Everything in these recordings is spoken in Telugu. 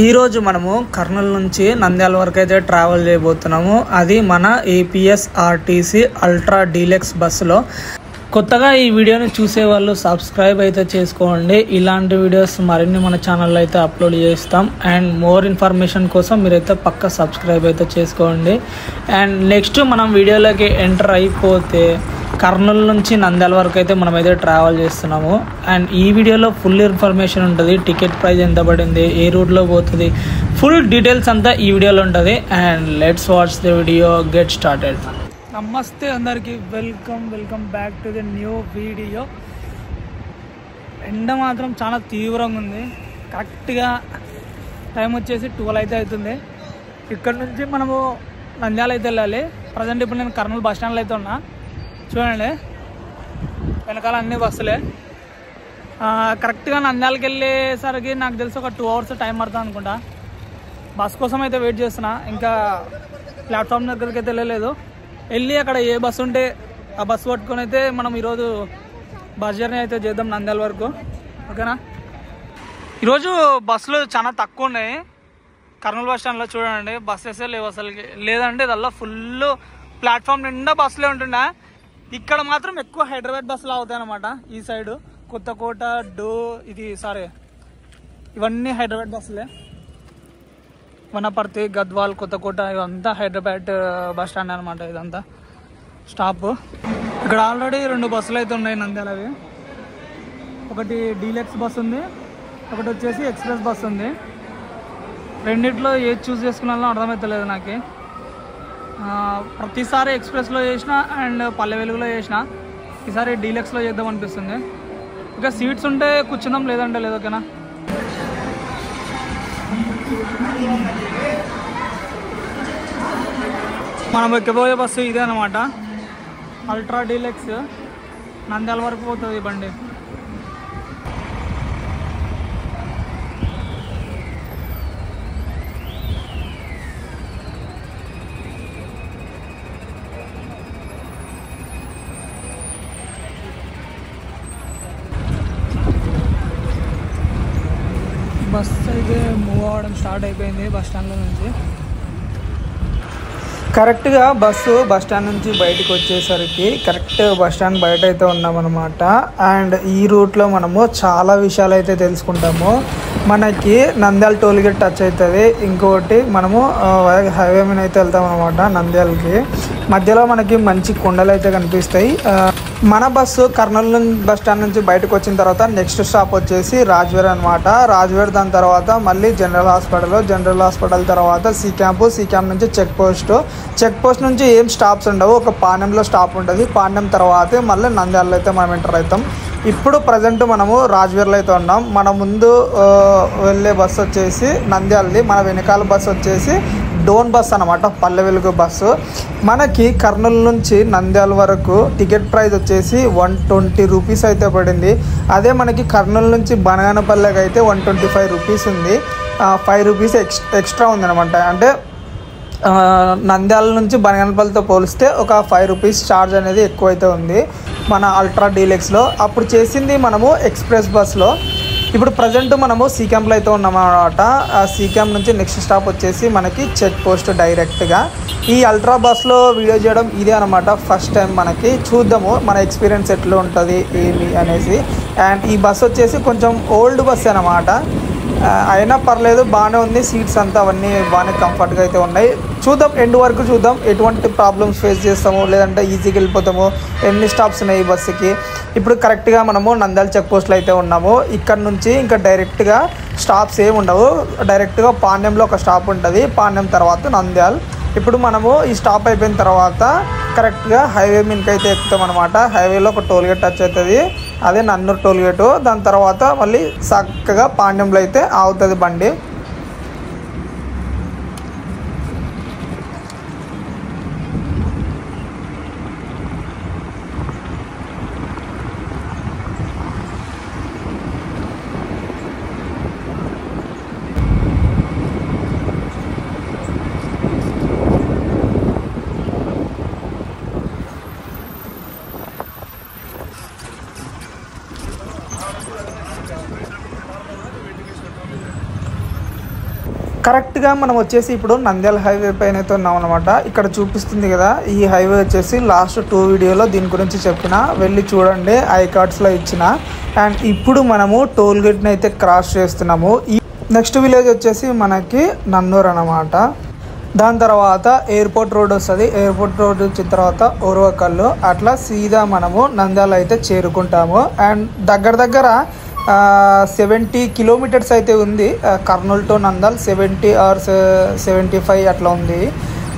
ఈరోజు మనము కర్నూలు నుంచి నంద్యాల వరకు అయితే ట్రావెల్ చేయబోతున్నాము. అది మన ఏపీఎస్ఆర్టీసీ అల్ట్రా డీలక్స్ బస్సులో. కొత్తగా ఈ వీడియోని చూసే వాళ్ళు సబ్స్క్రైబ్ అయితే చేసుకోండి. ఇలాంటి వీడియోస్ మరిన్ని మన ఛానల్లో అయితే అప్లోడ్ చేస్తాం. అండ్ మోర్ ఇన్ఫర్మేషన్ కోసం మీరైతే పక్క సబ్స్క్రైబ్ అయితే చేసుకోండి. అండ్ నెక్స్ట్ మనం వీడియోలోకి ఎంటర్ అయిపోతే కర్నూలు నుంచి నంద్యాల వరకు అయితే మనమైతే ట్రావెల్ చేస్తున్నాము. అండ్ ఈ వీడియోలో ఫుల్ ఇన్ఫర్మేషన్ ఉంటుంది. టికెట్ ప్రైస్ ఎంత పడింది, ఏ రూట్లో పోతుంది, ఫుల్ డీటెయిల్స్ అంతా ఈ వీడియోలో ఉంటుంది. And let's watch the video, get started. నమస్తే అందరికీ, welcome back to the new video. ఎండ మాత్రం చాలా తీవ్రంగా ఉంది. కరెక్ట్గా టైం వచ్చేసి 12 అయితే అవుతుంది. ఇక్కడ నుంచి మనము నంద్యాల అయితే వెళ్ళాలి. ప్రజెంట్ ఇప్పుడు నేను కర్నూలు బస్ స్టాండ్లో అయితే ఉన్నా. చూడండి, వెనకాల అన్ని బస్సులే. కరెక్ట్గా నంద్యాలకి వెళ్ళేసరికి నాకు తెలిసి ఒక 2 hours టైం పడుతుంది అనుకుంటా. బస్ కోసం అయితే వెయిట్ చేస్తున్నా. ఇంకా ప్లాట్ఫామ్ దగ్గరికి అయితే వెళ్ళలేదు. వెళ్ళి అక్కడ ఏ బస్సు ఉంటే ఆ బస్సు పట్టుకొని అయితే మనం ఈరోజు బస్ జర్నీ అయితే చేద్దాం నంద్యాల వరకు. ఓకేనా? ఈరోజు బస్సులు చాలా తక్కువ ఉన్నాయి కర్నూలు బస్ స్టాండ్లో. చూడండి, బస్సెసే లేవు అసలుకి. లేదంటే ఇదల్లా ఫుల్ ప్లాట్ఫామ్ నిండా బస్సులే ఉంటుండే. ఇక్కడ మాత్రం ఎక్కువ హైదరాబాద్ బస్సులు అవుతాయి అన్నమాట. ఈ సైడు కొత్తకోట, ఇవన్నీ హైదరాబాద్ బస్సులే. వనపర్తి, గద్వాల్, కొత్తకోట ఇవంతా హైదరాబాద్ బస్ స్టాండ్ అనమాట. ఇదంతా స్టాప్. ఇక్కడ ఆల్రెడీ 2 బస్సులు అయితే ఉన్నాయి నంద్యాలవి. ఒకటి డీలక్స్ బస్ ఉంది, ఒకటి వచ్చేసి ఎక్స్ప్రెస్ బస్ ఉంది. రెండిట్లో ఏది చూస్ చేసుకున్నాలో అర్థమవుతలేదు నాకు. ప్రతిసారి ఎక్స్ప్రెస్లో చేసిన అండ్ పల్లె వెలుగులో చేసిన, ఈసారి డీలక్స్లో చేద్దాం అనిపిస్తుంది. ఇంకా సీట్స్ ఉంటే కూర్చుందాం, లేదంటే లేదు. ఓకేనా? మనం ఎక్కబోయే బస్సు ఇదే అనమాట, అల్ట్రా డీలక్స్. నంద్యాల వరకు పోతుంది ఈ బండి. బస్ అయితే మూవ్ అవ్వడం స్టార్ట్ అయిపోయింది బస్ స్టాండ్లో నుంచి. కరెక్ట్గా బస్సు బస్ స్టాండ్ నుంచి బయటకు వచ్చేసరికి కరెక్ట్ బస్ స్టాండ్ బయట అయితే ఉన్నామన్నమాట. అండ్ ఈ రూట్లో మనము చాలా విషయాలు అయితే తెలుసుకుంటాము. మనకి నంద్యాల టోల్గేట్ టచ్ అవుతుంది. ఇంకోటి మనము హైవే మీద అయితే వెళ్తాం అనమాట నంద్యాలకి. మధ్యలో మనకి మంచి కొండలు అయితే కనిపిస్తాయి. మన బస్సు కర్నూలు బస్ స్టాండ్ నుంచి బయటకు వచ్చిన తర్వాత నెక్స్ట్ స్టాప్ వచ్చేసి రాజ్వేర్ అనమాట. రాజ్వేర్ దాని తర్వాత మళ్ళీ జనరల్ హాస్పిటల్ తర్వాత సి క్యాంప్ నుంచి చెక్ పోస్ట్ నుంచి ఏం స్టాప్స్ ఉండవు. ఒక పాణ్యంలో స్టాప్ ఉంటుంది. పాణ్యం తర్వాతే మళ్ళీ నంద్యాలలో అయితే మనం ఎంటర్ అవుతాం. ఇప్పుడు ప్రజెంట్ మనము రాజ్వేర్లో అయితే ఉన్నాం. మన ముందు వెళ్ళే బస్సు వచ్చేసి నంద్యాలది, మన వెనకాల బస్సు వచ్చేసి డోన్ బస్ అనమాట, పల్లె వెలుగు బస్సు. మనకి కర్నూలు నుంచి నంద్యాల వరకు టికెట్ ప్రైస్ వచ్చేసి 120 రూపీస్ అయితే పడింది. అదే మనకి కర్నూలు నుంచి బనగానపల్లెకి అయితే 125 రూపీస్ ఉంది. 5 రూపీస్ ఎక్స్ట్రా ఉందన్నమాట. అంటే నంద్యాల నుంచి బనగానపల్లితో పోలిస్తే ఒక 5 రూపీస్ ఛార్జ్ అనేది ఎక్కువైతే ఉంది మన అల్ట్రా డీలక్స్లో. అప్పుడు చేసింది మనము ఎక్స్ప్రెస్ బస్లో. ఇప్పుడు ప్రజెంట్ మనము సి క్యాంప్లో అయితే ఉన్నామన్నమాట. ఆ సి క్యాంప్ నుంచి నెక్స్ట్ స్టాప్ వచ్చేసి మనకి చెక్ పోస్ట్ డైరెక్ట్గా. ఈ అల్ట్రా బస్లో వీడియో చేయడం ఇదే అనమాట ఫస్ట్ టైం. మనకి చూద్దాము మన ఎక్స్పీరియన్స్ ఎట్లా ఉంటుంది ఏమి అనేసి. అండ్ ఈ బస్ వచ్చేసి కొంచెం ఓల్డ్ బస్ అనమాట. అయినా పర్లేదు, బాగానే ఉంది. సీట్స్ అంతా అవన్నీ బాగానే కంఫర్ట్గా అయితే ఉన్నాయి. చూద్దాం, ఎండ్ వరకు చూద్దాం ఎటువంటి ప్రాబ్లమ్స్ ఫేస్ చేస్తామో, లేదంటే ఈజీగా వెళ్ళిపోతామో, ఎన్ని స్టాప్స్ ఉన్నాయి ఈ బస్సుకి. ఇప్పుడు కరెక్ట్గా మనము నంద్యాల చెక్ పోస్ట్లో అయితే ఉన్నాము. ఇక్కడ నుంచి ఇంకా డైరెక్ట్గా స్టాప్స్ ఏమి ఉండవు. డైరెక్ట్గా పాణ్యంలో ఒక స్టాప్ ఉంటుంది, పాణ్యం తర్వాత నంద్యాల. ఇప్పుడు మనము ఈ స్టాప్ అయిపోయిన తర్వాత కరెక్ట్గా హైవే మీదకి అయితే ఎక్కుతాం అనమాట. హైవేలో ఒక టోల్గేట్ టచ్ అవుతుంది, అదే నన్నూరు టోల్గేటు. దాని తర్వాత మళ్ళీ చక్కగా పాణ్యంలో అయితే ఆగుతుంది బండి. కరెక్ట్గా మనం వచ్చేసి ఇప్పుడు నంద్యాల హైవే పైన అయితే ఉన్నాం అనమాట. ఇక్కడ చూపిస్తుంది కదా, ఈ హైవే వచ్చేసి లాస్ట్ 2 వీడియోలో దీని గురించి చెప్పిన, వెళ్ళి చూడండి, ఐ కార్డ్స్లో ఇచ్చిన. అండ్ ఇప్పుడు మనము టోల్ గేట్ని అయితే క్రాస్ చేస్తున్నాము. ఈ నెక్స్ట్ విలేజ్ వచ్చేసి మనకి నన్నూరు అనమాట. దాని తర్వాత ఎయిర్పోర్ట్ రోడ్ వస్తుంది. ఎయిర్పోర్ట్ రోడ్ వచ్చిన తర్వాత ఓర్వకల్లు, అట్లా సీదా మనము నంద్యాల అయితే చేరుకుంటాము. అండ్ దగ్గర 70 కిలోమీటర్స్ అయితే ఉంది కర్నూలు టు నంద్యాల. 70 or 75 అట్లా ఉంది.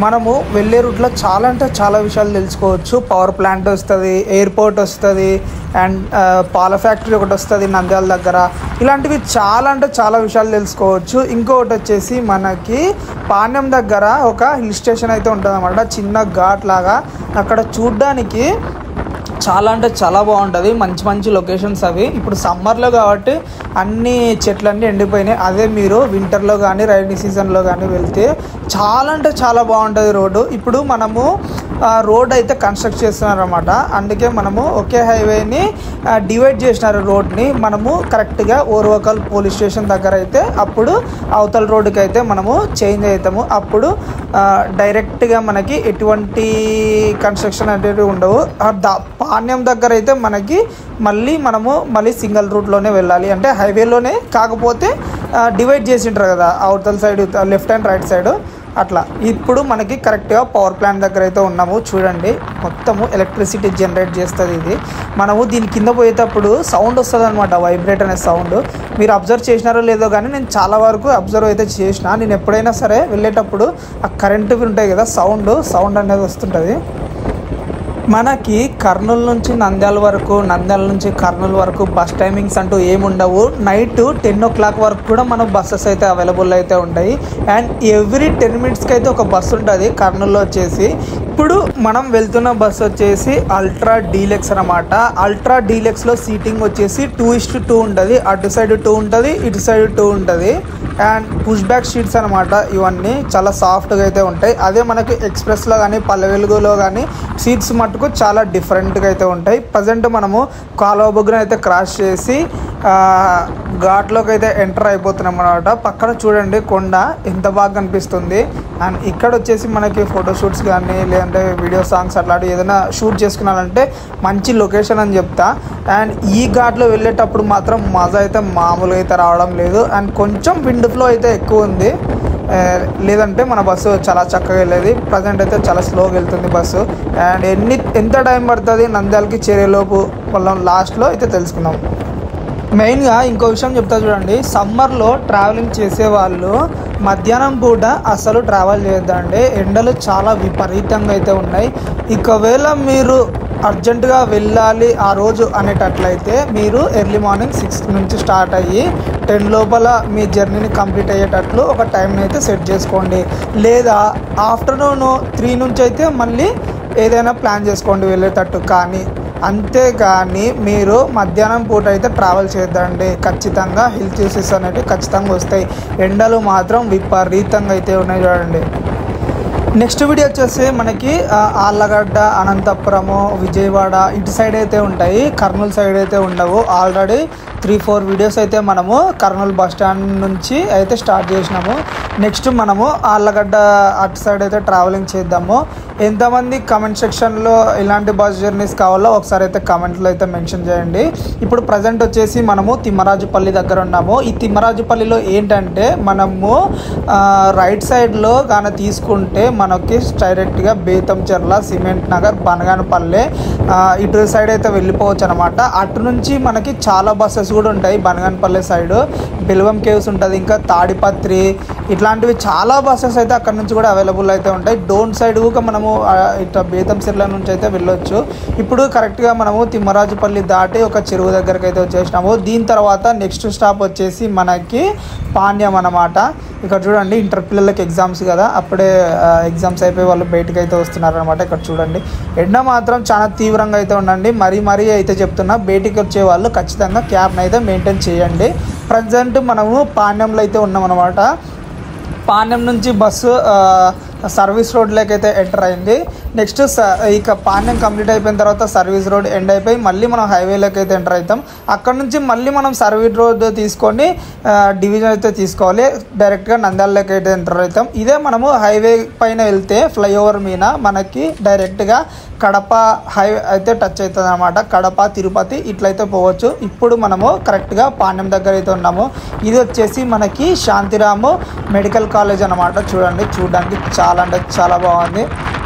మనము వెళ్ళే రూట్లో చాలా అంటే చాలా విషయాలు తెలుసుకోవచ్చు. పవర్ ప్లాంట్ వస్తుంది, ఎయిర్పోర్ట్ వస్తుంది, అండ్ పాల ఫ్యాక్టరీ ఒకటి వస్తుంది నంద్యాల దగ్గర. ఇలాంటివి చాలా అంటే చాలా విషయాలు తెలుసుకోవచ్చు. ఇంకొకటి వచ్చేసి మనకి పాణ్యం దగ్గర ఒక హిల్ స్టేషన్ అయితే ఉంటుంది అన్నమాట, చిన్న ఘాట్ లాగా. అక్కడ చూడ్డానికి చాలా అంటే చాలా బాగుంటుంది. మంచి మంచి లొకేషన్స్ అవి. ఇప్పుడు సమ్మర్లో కాబట్టి అన్ని చెట్లన్నీ ఎండిపోయినాయి. అదే మీరు వింటర్లో కానీ రైనీ సీజన్లో కానీ వెళ్తే చాలా అంటే చాలా బాగుంటుంది రోడ్డు. ఇప్పుడు మనము రోడ్ అయితే కన్స్ట్రక్ట్ చేస్తున్నారు అనమాట. అందుకే మనము ఒకే హైవేని డివైడ్ చేసినారు రోడ్ని. మనము కరెక్ట్గా ఓర్వకల్ పోలీస్ స్టేషన్ దగ్గర అయితే అప్పుడు అవతల రోడ్డుకి అయితే మనము చేంజ్ అవుతాము. అప్పుడు డైరెక్ట్గా మనకి ఎటువంటి కన్స్ట్రక్షన్ అనేవి ఉండవు. పాణ్యం దగ్గర అయితే మనకి మళ్ళీ సింగిల్ రూట్లోనే వెళ్ళాలి, అంటే హైవేలోనే, కాకపోతే డివైడ్ చేసి ఉంటారు కదా అవతల side, left and right side అట్లా. ఇప్పుడు మనకి కరెక్ట్గా పవర్ ప్లాంట్ దగ్గర అయితే ఉన్నాము. చూడండి, మొత్తము ఎలక్ట్రిసిటీ జనరేట్ చేస్తుంది ఇది. మనము దీని కింద పోయేటప్పుడు సౌండ్ వస్తుంది అనమాట, వైబ్రేట్ అనే సౌండ్. మీరు అబ్జర్వ్ చేసినారో లేదో కానీ నేను చాలా వరకు అబ్జర్వ్ అయితే చేసిన. నేను ఎప్పుడైనా సరే వెళ్ళేటప్పుడు ఆ కరెంటువి ఉంటాయి కదా, సౌండ్ అనేది వస్తుంటుంది. మనకి కర్నూలు నుంచి నంద్యాల వరకు, నంద్యాల నుంచి కర్నూలు వరకు బస్ టైమింగ్స్ అంటూ ఏముండవు. నైట్ 10 o'clock వరకు కూడా మనకు బస్సెస్ అయితే అవైలబుల్ అయితే ఉంటాయి. అండ్ ఎవ్రీ 10 minutesకి అయితే ఒక బస్సు ఉంటుంది కర్నూలులో వచ్చేసి. ఇప్పుడు మనం వెళ్తున్న బస్సు వచ్చేసి అల్ట్రా డీలక్స్ అనమాట. అల్ట్రా డీలక్స్లో సీటింగ్ వచ్చేసి 2:2 ఉంటుంది. అటు సైడ్ 2 ఉంటుంది, ఇటు సైడ్ 2 ఉంటుంది. అండ్ పుష్ బ్యాక్ సీట్స్ అనమాట. ఇవన్నీ చాలా సాఫ్ట్గా అయితే ఉంటాయి. అదే మనకి ఎక్స్ప్రెస్లో కానీ పల్లె వెలుగులో కానీ సీట్స్ మటుకు చాలా డిఫరెంట్గా అయితే ఉంటాయి. ప్రజెంట్ మనము కాలువ బొగ్గున అయితే క్రాస్ చేసి ఘాట్లోకి అయితే ఎంటర్ అయిపోతున్నాం అనమాట. పక్కన చూడండి కొండ ఎంత బాగా కనిపిస్తుంది. అండ్ ఇక్కడ వచ్చేసి మనకి ఫోటోషూట్స్ కానీ లేదంటే వీడియో సాంగ్స్ అట్లాంటివి ఏదైనా షూట్ చేసుకున్నారంటే మంచి లొకేషన్ అని చెప్తా. అండ్ ఈ ఘాట్లో వెళ్ళేటప్పుడు మాత్రం మజా అయితే మామూలుగా అయితే రావడం లేదు. అండ్ కొంచెం విండ్ ఫ్లో అయితే ఎక్కువ ఉంది, లేదంటే మన బస్సు చాలా చక్కగా వెళ్ళేది. ప్రజెంట్ అయితే చాలా స్లోగా వెళ్తుంది బస్సు. అండ్ ఎంత టైం పడుతుంది నంద్యాలకి చేరేలోపు మనం లాస్ట్లో అయితే తెలుసుకుందాం. మెయిన్గా ఇంకో విషయం చెప్తా చూడండి, సమ్మర్లో ట్రావెలింగ్ చేసేవాళ్ళు మధ్యాహ్నం పూట అసలు ట్రావెల్ చేయొద్దండి. ఎండలు చాలా విపరీతంగా అయితే ఉన్నాయి. ఒకవేళ మీరు అర్జెంటుగా వెళ్ళాలి ఆ రోజు అనేటట్లయితే మీరు ఎర్లీ మార్నింగ్ 6 నుంచి స్టార్ట్ అయ్యి 10 లోపల మీ జర్నీని కంప్లీట్ అయ్యేటట్లు ఒక టైంని అయితే సెట్ చేసుకోండి. లేదా ఆఫ్టర్నూన్ 3 నుంచి అయితే మళ్ళీ ఏదైనా ప్లాన్ చేసుకోండి వెళ్ళేటట్టు. కానీ అంతేగాని మీరు మధ్యాహ్నం పూట అయితే ట్రావెల్ చేద్దండి. ఖచ్చితంగా హెల్త్ ఇష్యూస్ అనేవి ఖచ్చితంగా వస్తాయి. ఎండలు మాత్రం విపరీతంగా అయితే ఉన్నాయి చూడండి. నెక్స్ట్ వీడియో వచ్చేసి మనకి ఆళ్ళగడ్డ, అనంతపురము, విజయవాడ ఇటు సైడ్ అయితే ఉంటాయి, కర్నూలు సైడ్ అయితే ఉండవు. ఆల్రెడీ 3-4 వీడియోస్ అయితే మనము కర్నూలు బస్ స్టాండ్ నుంచి అయితే స్టార్ట్ చేసినాము. నెక్స్ట్ మనము ఆళ్ళగడ్డ అటు సైడ్ అయితే ట్రావెలింగ్ చేద్దాము. ఎంతమంది కమెంట్ సెక్షన్లో ఇలాంటి బస్ జర్నీస్ కావాలో ఒకసారి అయితే కమెంట్లో అయితే మెన్షన్ చేయండి. ఇప్పుడు ప్రజెంట్ వచ్చేసి మనము తిమ్మరాజుపల్లి దగ్గర ఉన్నాము. ఈ తిమ్మరాజుపల్లిలో ఏంటంటే మనము రైట్ సైడ్లో కానీ తీసుకుంటే మనకి డైరెక్ట్గా బేతంచెర్ల, సిమెంట్ నగర్, బనగానపల్లె ఇటు సైడ్ అయితే వెళ్ళిపోవచ్చు అనమాట. అటు నుంచి మనకి చాలా బస్సెస్ కూడా ఉంటాయి. బనగానపల్లె సైడ్ బెల్వం కేవ్స్ ఉంటుంది, ఇంకా తాడిపత్రి, ఇట్లాంటివి చాలా బస్సెస్ అయితే అక్కడ నుంచి కూడా అవైలబుల్ అయితే ఉంటాయి. డోన్ సైడ్ కూడా మనము ఇట్లా బేతంచెర్ల నుంచి అయితే వెళ్ళొచ్చు. ఇప్పుడు కరెక్ట్గా మనము తిమ్మరాజుపల్లి దాటి ఒక చెరువు దగ్గరికి అయితే వచ్చేసినాము. దీని తర్వాత నెక్స్ట్ స్టాప్ వచ్చేసి మనకి పాణ్యం అన్నమాట. ఇక్కడ చూడండి, ఇంటర్ పిల్లలకి ఎగ్జామ్స్ కదా, అప్పుడే ఎగ్జామ్స్ అయిపోయి వాళ్ళు బయటకు అయితే వస్తున్నారు అనమాట. ఇక్కడ చూడండి, ఎండ మాత్రం చాలా తీవ్రంగా అయితే ఉండండి. మరీ అయితే చెప్తున్నా, బయటికి వచ్చే వాళ్ళు ఖచ్చితంగా క్యాబ్ని అయితే మెయింటైన్ చేయండి. ప్రజెంట్ మనము పాణ్యంలో అయితే ఉన్నాం అనమాట. పాణ్యం నుంచి బస్సు సర్వీస్ రోడ్లోకి అయితే ఎంటర్ అయింది. నెక్స్ట్ ఇక పాణ్యం కంప్లీట్ అయిపోయిన తర్వాత సర్వీస్ రోడ్ ఎండ్ అయిపోయి మళ్ళీ మనం హైవేలోకి అయితే ఎంటర్ అవుతాం. అక్కడ నుంచి మళ్ళీ మనం సర్వీస్ రోడ్ తీసుకొని డివిజన్ అయితే తీసుకోవాలి. డైరెక్ట్గా నంద్యాలలోకి అయితే ఎంటర్ అవుతాం. ఇదే మనము హైవే పైన వెళ్తే ఫ్లైఓవర్ మీద మనకి డైరెక్ట్గా కడప హైవే అయితే టచ్ అవుతుంది అనమాట. కడప తిరుపతి ఇట్లయితే పోవచ్చు. ఇప్పుడు మనము కరెక్ట్గా పాణ్యం దగ్గర అయితే ఉన్నాము. ఇది వచ్చేసి మనకి శాంతిరాము మెడికల్ కాలేజ్ అనమాట. చూడడానికి చాలా అంటే చాలా బాగుంది.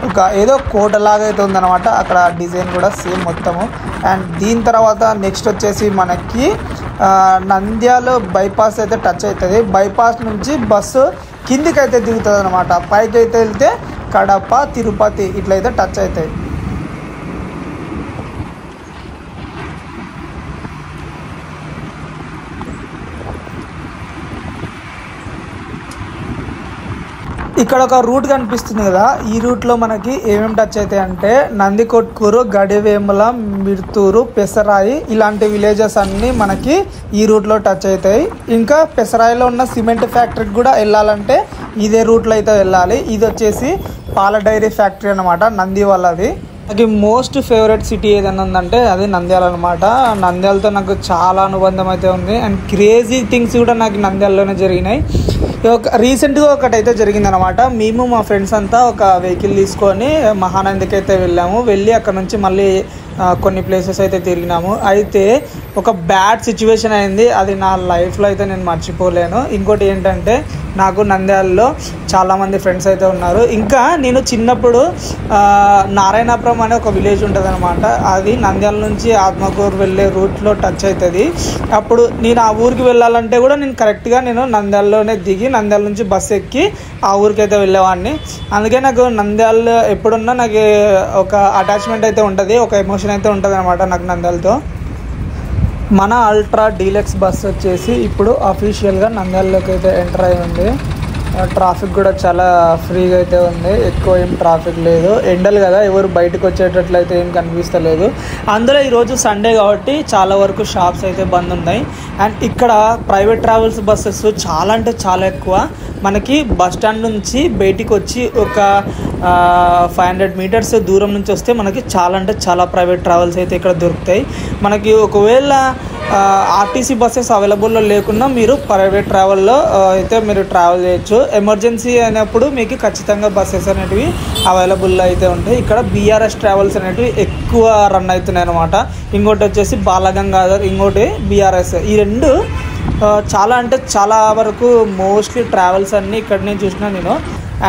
ఒక ఏదో కోటలాగా అయితే ఉందన్నమాట. అక్కడ డిజైన్ కూడా సేమ్ మొత్తము. అండ్ దీని తర్వాత నెక్స్ట్ వచ్చేసి మనకి నంద్యాల బైపాస్ అయితే టచ్ అవుతుంది. బైపాస్ నుంచి బస్సు కిందికి అయితే దిగుతుంది అనమాట. పైకి అయితే వెళ్తే కడప తిరుపతి ఇట్లయితే టచ్ అవుతాయి. ఇక్కడ ఒక రూట్ కనిపిస్తుంది కదా, ఈ రూట్లో మనకి ఏమేమి టచ్ అవుతాయి అంటే నందికొట్కూరు, గడివేముల, మిర్తూరు, పెసరాయి ఇలాంటి విలేజెస్ అన్నీ మనకి ఈ రూట్లో టచ్ అవుతాయి. ఇంకా పెసరాయిలో ఉన్న సిమెంట్ ఫ్యాక్టరీకి కూడా వెళ్ళాలంటే ఇదే రూట్లో అయితే వెళ్ళాలి. ఇది వచ్చేసి పాల డైరీ ఫ్యాక్టరీ అనమాట, నంది వాళ్ళది. నాకు మోస్ట్ ఫేవరెట్ సిటీ ఏదైనా ఉందంటే అది నంద్యాల అనమాట. నంద్యాలతో నాకు చాలా అనుబంధం అయితే ఉంది. అండ్ క్రేజీ థింగ్స్ కూడా నాకు నంద్యాలలోనే జరిగినాయి. రీసెంట్గా ఒకటైతే జరిగిందనమాట. మేము మా ఫ్రెండ్స్ అంతా ఒక వెహికల్ తీసుకొని మహానందికి అయితే వెళ్ళాము. వెళ్ళి అక్కడ నుంచి మళ్ళీ కొన్ని ప్లేసెస్ అయితే తిరిగినాము. అయితే ఒక బ్యాడ్ సిచ్యువేషన్ అయింది. అది నా లైఫ్లో అయితే నేను మర్చిపోలేను. ఇంకోటి ఏంటంటే నాకు నంద్యాలలో చాలామంది ఫ్రెండ్స్ అయితే ఉన్నారు. ఇంకా నేను చిన్నప్పుడు నారాయణపురం అనే ఒక విలేజ్ ఉంటుంది అనమాట. అది నంద్యాల నుంచి ఆత్మకూరు వెళ్ళే రూట్లో టచ్ అవుతుంది. అప్పుడు నేను ఆ ఊరికి వెళ్ళాలంటే కూడా నేను కరెక్ట్గా నంద్యాలలోనే దిగి నంద్యాల నుంచి బస్సు ఎక్కి ఆ ఊరికి అయితే వెళ్ళేవాడిని. అందుకే నాకు నంద్యాల ఎప్పుడున్నా నాకు ఒక అటాచ్మెంట్ అయితే ఉంటుంది, ఒక ఎమోషన్ అయితే ఉంటుంది అనమాట నాకు నంద్యాలతో. మన అల్ట్రా డీలక్స్ బస్ వచ్చేసి ఇప్పుడు అఫీషియల్గా నంద్యాలలోకి అయితే ఎంటర్ అయి ఉంది. ట్రాఫిక్ కూడా చాలా ఫ్రీగా అయితే ఉంది. ఎక్కువ ఏం ట్రాఫిక్ లేదు. ఎండలు కదా, ఎవరు బయటకు వచ్చేటట్లయితే ఏం కనిపిస్తలేదు. అందులో ఈరోజు సండే కాబట్టి చాలా వరకు షాప్స్ అయితే బంద్ ఉన్నాయి. అండ్ ఇక్కడ ప్రైవేట్ ట్రావెల్స్ బస్సెస్ చాలా అంటే చాలా ఎక్కువ. మనకి బస్ స్టాండ్ నుంచి బయటికి వచ్చి ఒక 500 మీటర్స్ దూరం నుంచి వస్తే మనకి చాలా అంటే చాలా ప్రైవేట్ ట్రావెల్స్ అయితే ఇక్కడ దొరుకుతాయి. మనకి ఒకవేళ ఆర్టీసీ బస్సెస్ అవైలబుల్లో లేకున్నా మీరు ప్రైవేట్ ట్రావెల్లో అయితే మీరు ట్రావెల్ చేయొచ్చు. ఎమర్జెన్సీ అయినప్పుడు మీకు ఖచ్చితంగా బస్సెస్ అనేటివి అవైలబుల్లో అయితే ఉంటాయి. ఇక్కడ బీఆర్ఎస్ ట్రావెల్స్ అనేటివి ఎక్కువ రన్ అవుతున్నాయి అనమాట. ఇంకోటి వచ్చేసి బాలగంగాధర్, ఇంకోటి బీఆర్ఎస్. ఈ రెండు చాలా అంటే చాలా వరకు మోస్ట్లీ ట్రావెల్స్ అన్నీ ఇక్కడ నేను చూసినా నేను.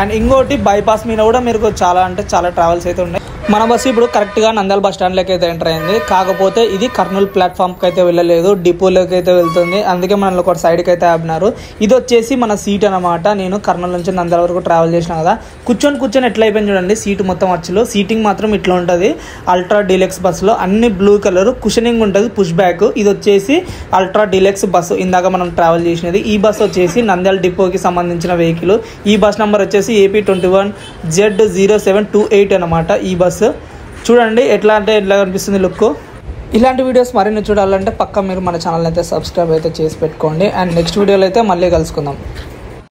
అండ్ ఇంకోటి బైపాస్ మీద కూడా మీరు చాలా అంటే చాలా ట్రావెల్స్ అయితే ఉన్నాయి. మన బస్సు ఇప్పుడు కరెక్ట్గా నంద్యాల బస్ స్టాండ్లోకి అయితే ఎంటర్ అయింది. కాకపోతే ఇది కర్నూలు ప్లాట్ఫామ్కి అయితే వెళ్ళలేదు, డిపోలోకి అయితే వెళ్తుంది. అందుకే మనల్ని ఒక సైడ్కి అయితే ఆపినారు. ఇది వచ్చేసి మన సీట్ అనమాట. నేను కర్నూలు నుంచి నంద్యాల వరకు ట్రావెల్ చేసిన కదా, కూర్చొని ఎట్లా అయిపోయింది చూడండి. సీటు మొత్తం వచ్చులో సీటింగ్ మాత్రం ఇట్లా ఉంటుంది. అల్ట్రా డీలక్స్ బస్సులో అన్ని బ్లూ కలర్ కుషనింగ్ ఉంటుంది, పుష్ బ్యాక్. ఇది వచ్చేసి అల్ట్రా డీలక్స్ బస్సు, ఇందాక మనం ట్రావెల్ చేసినది. ఈ బస్సు వచ్చేసి నంద్యాల డిపోకి సంబంధించిన వెహికల్. ఈ బస్ నెంబర్ వచ్చేసి AP21Z0728 అనమాట. ఈ బస్సు చూడండి ఎట్లా కనిపిస్తుంది లుక్. ఇలాంటి వీడియోస్ మరిన్ని చూడాలంటే పక్కా మీరు మన ఛానల్ అయితే సబ్స్క్రైబ్ అయితే చేసి పెట్టుకోండి. అండ్ నెక్స్ట్ వీడియోలో అయితే మళ్ళీ కలుసుకుందాం.